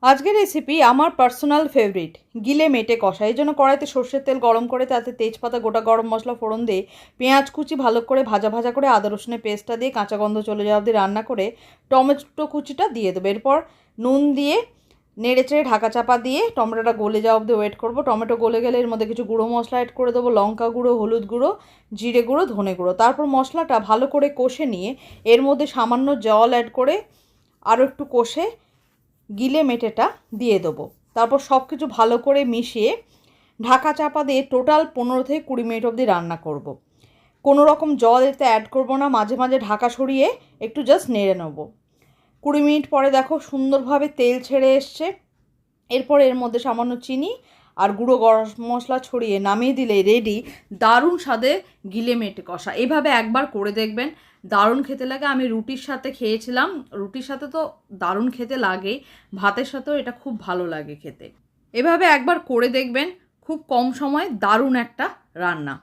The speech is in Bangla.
আজকের রেসিপি আমার পার্সোনাল ফেভারিট গিলে মেটে কষা। এই জন্য কড়াইতে সর্ষের তেল গরম করে তাতে তেজপাতা, গোটা গরম মশলা ফোড়ন দিয়ে পেঁয়াজ কুচি ভালো করে ভাজা ভাজা করে আদা রসুনের পেস্টটা দিয়ে কাঁচা গন্ধ চলে যাওয়া অবধি রান্না করে টমেটো কুচিটা দিয়ে দেবো। এরপর নুন দিয়ে নেড়েচেড়ে ঢাকা চাপা দিয়ে টমেটোটা গলে যাওয়া অবধি ওয়েট করবো। টমেটো গলে গেলে এর মধ্যে কিছু গুঁড়ো মশলা অ্যাড করে দেবো, লঙ্কা গুঁড়ো, হলুদ গুঁড়ো, জিরে গুঁড়ো, ধনে গুঁড়ো। তারপর মশলাটা ভালো করে কষে নিয়ে এর মধ্যে সামান্য জল অ্যাড করে আরও একটু কষে গিলে মেটেটা দিয়ে দেবো। তারপর সব কিছু ভালো করে মিশিয়ে ঢাকা চাপা দিয়ে টোটাল 15 থেকে 20 মিনিট অবধি রান্না করব। কোনো রকম জল এতে অ্যাড করবো না, মাঝে মাঝে ঢাকা সরিয়ে একটু জাস্ট নেড়ে নেব। 20 মিনিট পরে দেখো সুন্দরভাবে তেল ছেড়ে এসছে। এরপর এর মধ্যে সামান্য চিনি আর গুঁড়ো গরম মশলা ছড়িয়ে নামিয়ে দিলে রেডি দারুণ স্বাদে গিলে মেটে কষা। এভাবে একবার করে দেখবেন, দারুণ খেতে লাগে। আমি রুটির সাথে খেয়েছিলাম, রুটির সাথে তো দারুণ খেতে লাগে, ভাতের সাথেও এটা খুব ভালো লাগে খেতে। এভাবে একবার করে দেখবেন, খুব কম সময়ে দারুণ একটা রান্না।